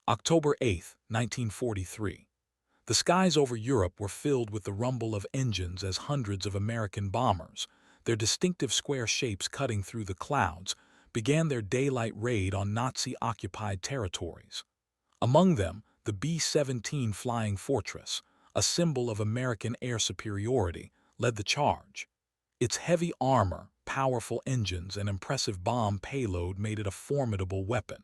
October 8, 1943. The skies over Europe were filled with the rumble of engines as hundreds of American bombers, their distinctive square shapes cutting through the clouds, began their daylight raid on Nazi-occupied territories. Among them, the B-17 Flying Fortress, a symbol of American air superiority, led the charge. Its heavy armor, powerful engines, and impressive bomb payload made it a formidable weapon.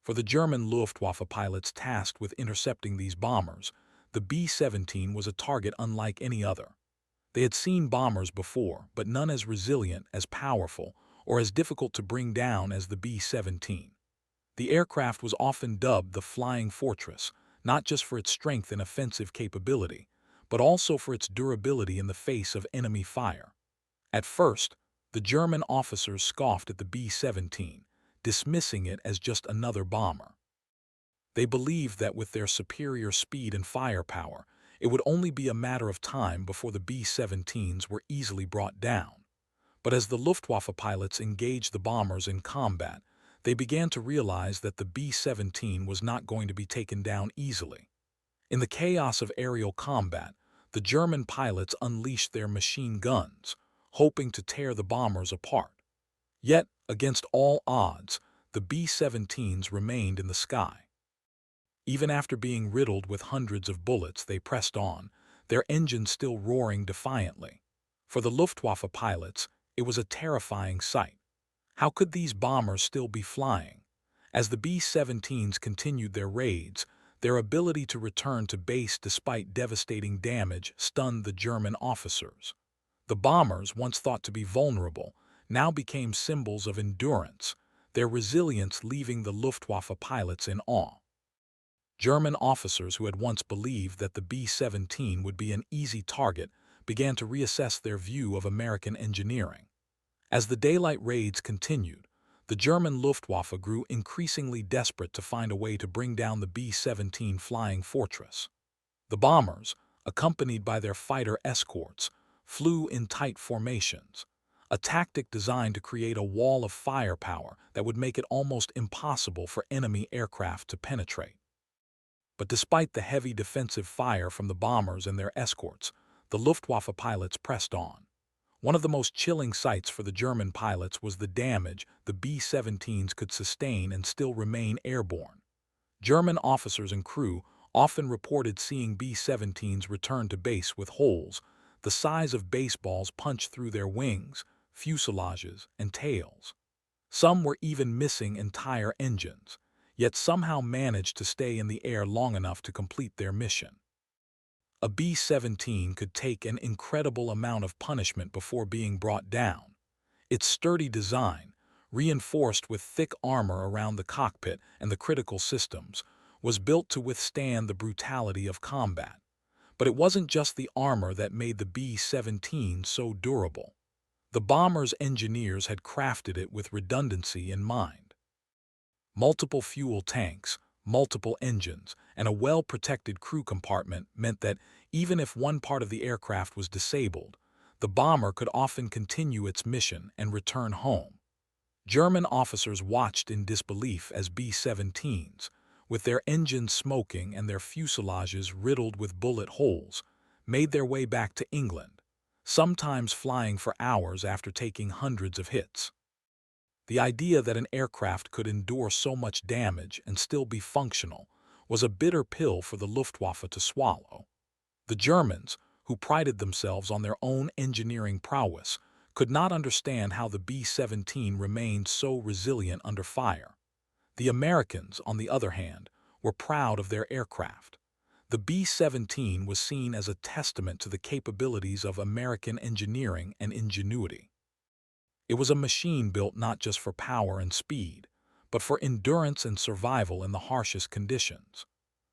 For the German Luftwaffe pilots tasked with intercepting these bombers, the B-17 was a target unlike any other. They had seen bombers before, but none as resilient, as powerful, or as difficult to bring down as the B-17. The aircraft was often dubbed the Flying Fortress, not just for its strength and offensive capability, but also for its durability in the face of enemy fire. At first, the German officers scoffed at the B-17, dismissing it as just another bomber. They believed that with their superior speed and firepower, it would only be a matter of time before the B-17s were easily brought down. But as the Luftwaffe pilots engaged the bombers in combat, they began to realize that the B-17 was not going to be taken down easily. In the chaos of aerial combat, the German pilots unleashed their machine guns, hoping to tear the bombers apart. Yet, against all odds, the B-17s remained in the sky. Even after being riddled with hundreds of bullets, they pressed on, their engines still roaring defiantly. For the Luftwaffe pilots, it was a terrifying sight. How could these bombers still be flying? As the B-17s continued their raids, their ability to return to base despite devastating damage stunned the German officers. The bombers, once thought to be vulnerable, now became symbols of endurance, their resilience leaving the Luftwaffe pilots in awe. German officers who had once believed that the B-17 would be an easy target began to reassess their view of American engineering. As the daylight raids continued, the German Luftwaffe grew increasingly desperate to find a way to bring down the B-17 Flying Fortress. The bombers, accompanied by their fighter escorts, flew in tight formations, a tactic designed to create a wall of firepower that would make it almost impossible for enemy aircraft to penetrate. But despite the heavy defensive fire from the bombers and their escorts, the Luftwaffe pilots pressed on. One of the most chilling sights for the German pilots was the damage the B-17s could sustain and still remain airborne. German officers and crew often reported seeing B-17s return to base with holes the size of baseballs punched through their wings, fuselages, and tails. Some were even missing entire engines, yet somehow managed to stay in the air long enough to complete their mission. A B-17 could take an incredible amount of punishment before being brought down. Its sturdy design, reinforced with thick armor around the cockpit and the critical systems, was built to withstand the brutality of combat. But it wasn't just the armor that made the B-17 so durable. The bomber's engineers had crafted it with redundancy in mind. Multiple fuel tanks, multiple engines, and a well-protected crew compartment meant that even if one part of the aircraft was disabled, the bomber could often continue its mission and return home. German officers watched in disbelief as B-17s, with their engines smoking and their fuselages riddled with bullet holes, made their way back to England, sometimes flying for hours after taking hundreds of hits. The idea that an aircraft could endure so much damage and still be functional was a bitter pill for the Luftwaffe to swallow. The Germans, who prided themselves on their own engineering prowess, could not understand how the B-17 remained so resilient under fire. The Americans, on the other hand, were proud of their aircraft. The B-17 was seen as a testament to the capabilities of American engineering and ingenuity. It was a machine built not just for power and speed, but for endurance and survival in the harshest conditions.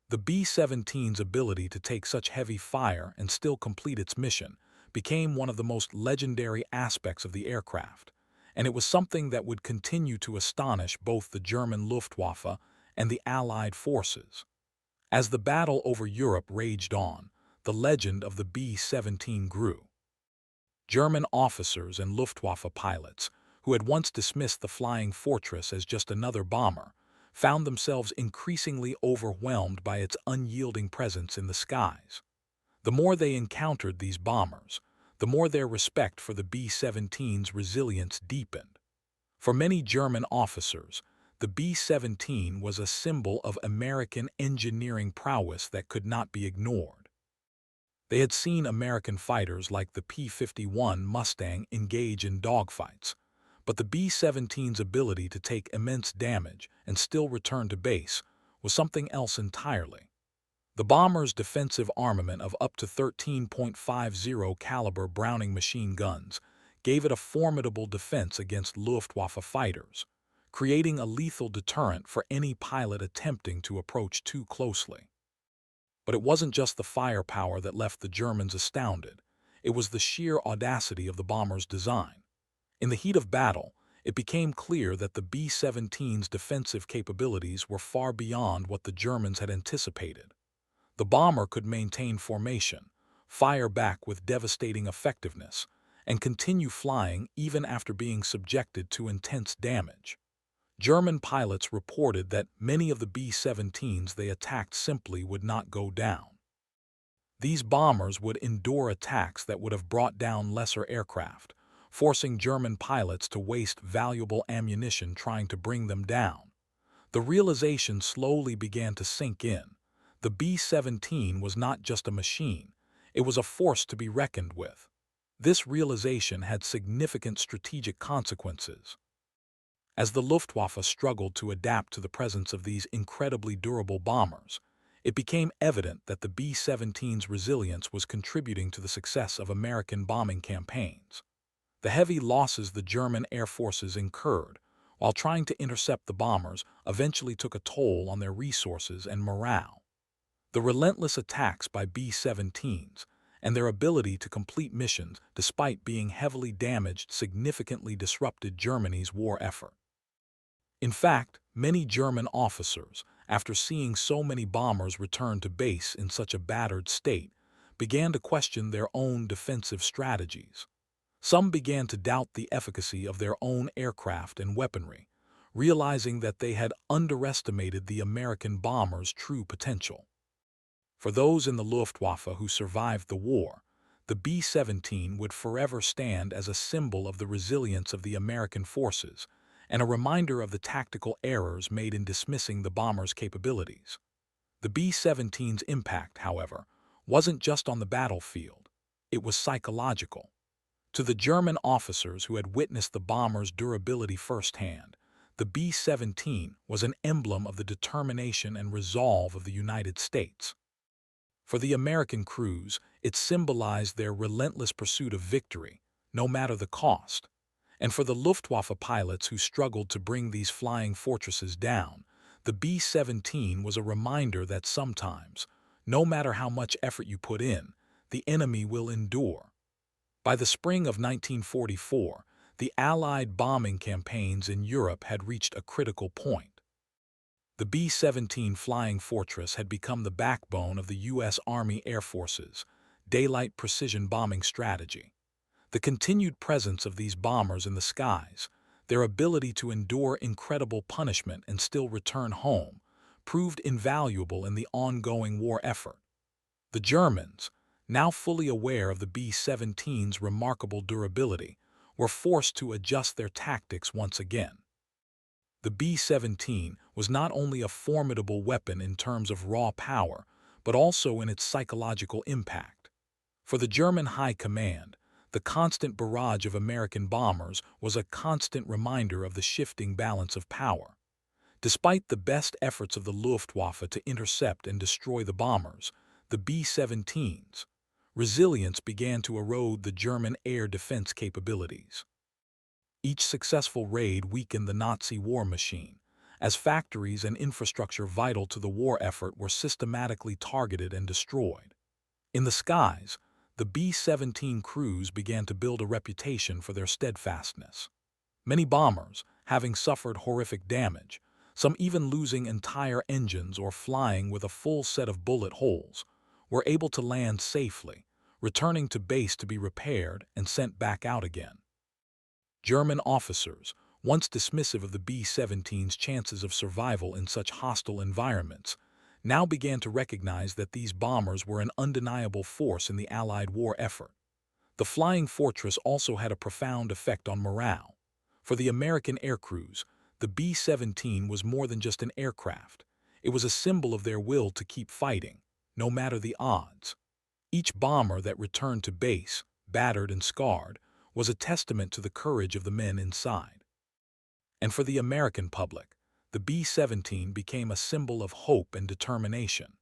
The B-17's ability to take such heavy fire and still complete its mission became one of the most legendary aspects of the aircraft, and it was something that would continue to astonish both the German Luftwaffe and the Allied forces. As the battle over Europe raged on, the legend of the B-17 grew. German officers and Luftwaffe pilots, who had once dismissed the Flying Fortress as just another bomber, found themselves increasingly overwhelmed by its unyielding presence in the skies. The more they encountered these bombers, the more their respect for the B-17's resilience deepened. For many German officers, the B-17 was a symbol of American engineering prowess that could not be ignored. They had seen American fighters like the P-51 Mustang engage in dogfights, but the B-17's ability to take immense damage and still return to base was something else entirely. The bomber's defensive armament of up to 13.50 caliber Browning machine guns gave it a formidable defense against Luftwaffe fighters, creating a lethal deterrent for any pilot attempting to approach too closely. But it wasn't just the firepower that left the Germans astounded. It was the sheer audacity of the bomber's design. In the heat of battle, it became clear that the B-17's defensive capabilities were far beyond what the Germans had anticipated. The bomber could maintain formation, fire back with devastating effectiveness, and continue flying even after being subjected to intense damage. German pilots reported that many of the B-17s they attacked simply would not go down. These bombers would endure attacks that would have brought down lesser aircraft, forcing German pilots to waste valuable ammunition trying to bring them down. The realization slowly began to sink in. The B-17 was not just a machine, it was a force to be reckoned with. This realization had significant strategic consequences. As the Luftwaffe struggled to adapt to the presence of these incredibly durable bombers, it became evident that the B-17's resilience was contributing to the success of American bombing campaigns. The heavy losses the German air forces incurred while trying to intercept the bombers eventually took a toll on their resources and morale. The relentless attacks by B-17s and their ability to complete missions despite being heavily damaged significantly disrupted Germany's war effort. In fact, many German officers, after seeing so many bombers return to base in such a battered state, began to question their own defensive strategies. Some began to doubt the efficacy of their own aircraft and weaponry, realizing that they had underestimated the American bomber's true potential. For those in the Luftwaffe who survived the war, the B-17 would forever stand as a symbol of the resilience of the American forces and a reminder of the tactical errors made in dismissing the bomber's capabilities. The B-17's impact, however, wasn't just on the battlefield. It was psychological. To the German officers who had witnessed the bomber's durability firsthand, the B-17 was an emblem of the determination and resolve of the United States. For the American crews, it symbolized their relentless pursuit of victory, no matter the cost. And for the Luftwaffe pilots who struggled to bring these flying fortresses down, the B-17 was a reminder that sometimes, no matter how much effort you put in, the enemy will endure. By the spring of 1944, the Allied bombing campaigns in Europe had reached a critical point. The B-17 Flying Fortress had become the backbone of the U.S. Army Air Force's daylight precision bombing strategy. The continued presence of these bombers in the skies, their ability to endure incredible punishment and still return home, proved invaluable in the ongoing war effort. The Germans, now fully aware of the B-17's remarkable durability, were forced to adjust their tactics once again. The B-17 was not only a formidable weapon in terms of raw power, but also in its psychological impact. For the German High Command, the constant barrage of American bombers was a constant reminder of the shifting balance of power. Despite the best efforts of the Luftwaffe to intercept and destroy the bombers, the B-17's resilience began to erode the German air defense capabilities. Each successful raid weakened the Nazi war machine, as factories and infrastructure vital to the war effort were systematically targeted and destroyed. In the skies, the B-17 crews began to build a reputation for their steadfastness. Many bombers, having suffered horrific damage, some even losing entire engines or flying with a full set of bullet holes, were able to land safely, returning to base to be repaired and sent back out again. German officers, once dismissive of the B-17's chances of survival in such hostile environments, now began to recognize that these bombers were an undeniable force in the Allied war effort. The flying fortress also had a profound effect on morale. For the American aircrews, the B-17 was more than just an aircraft. It was a symbol of their will to keep fighting, no matter the odds. Each bomber that returned to base, battered and scarred, was a testament to the courage of the men inside. And for the American public, the B-17 became a symbol of hope and determination.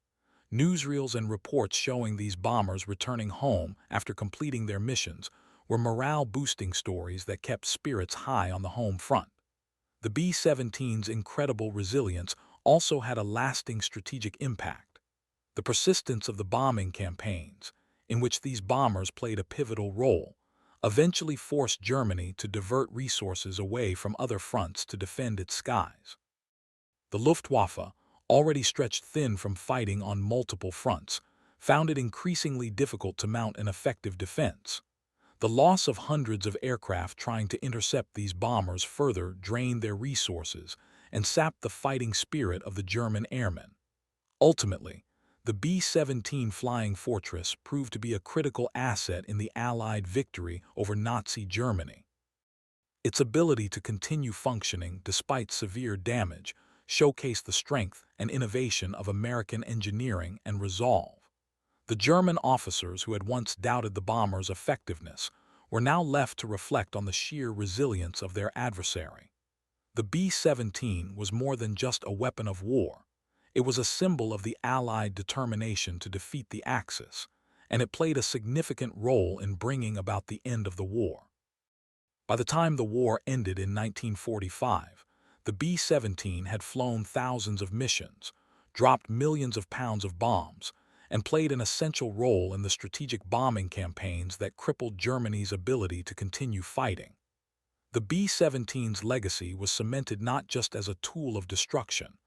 Newsreels and reports showing these bombers returning home after completing their missions were morale-boosting stories that kept spirits high on the home front. The B-17's incredible resilience also had a lasting strategic impact. The persistence of the bombing campaigns, in which these bombers played a pivotal role, eventually forced Germany to divert resources away from other fronts to defend its skies. The Luftwaffe, already stretched thin from fighting on multiple fronts, found it increasingly difficult to mount an effective defense. The loss of hundreds of aircraft trying to intercept these bombers further drained their resources and sapped the fighting spirit of the German airmen. Ultimately, the B-17 Flying Fortress proved to be a critical asset in the Allied victory over Nazi Germany. Its ability to continue functioning despite severe damage showcased the strength and innovation of American engineering and resolve. The German officers who had once doubted the bomber's effectiveness were now left to reflect on the sheer resilience of their adversary. The B-17 was more than just a weapon of war. It was a symbol of the Allied determination to defeat the Axis, and it played a significant role in bringing about the end of the war. By the time the war ended in 1945, the B-17 had flown thousands of missions, dropped millions of pounds of bombs, and played an essential role in the strategic bombing campaigns that crippled Germany's ability to continue fighting. The B-17's legacy was cemented not just as a tool of destruction,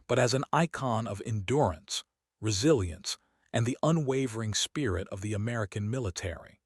but as an icon of endurance, resilience, and the unwavering spirit of the American military.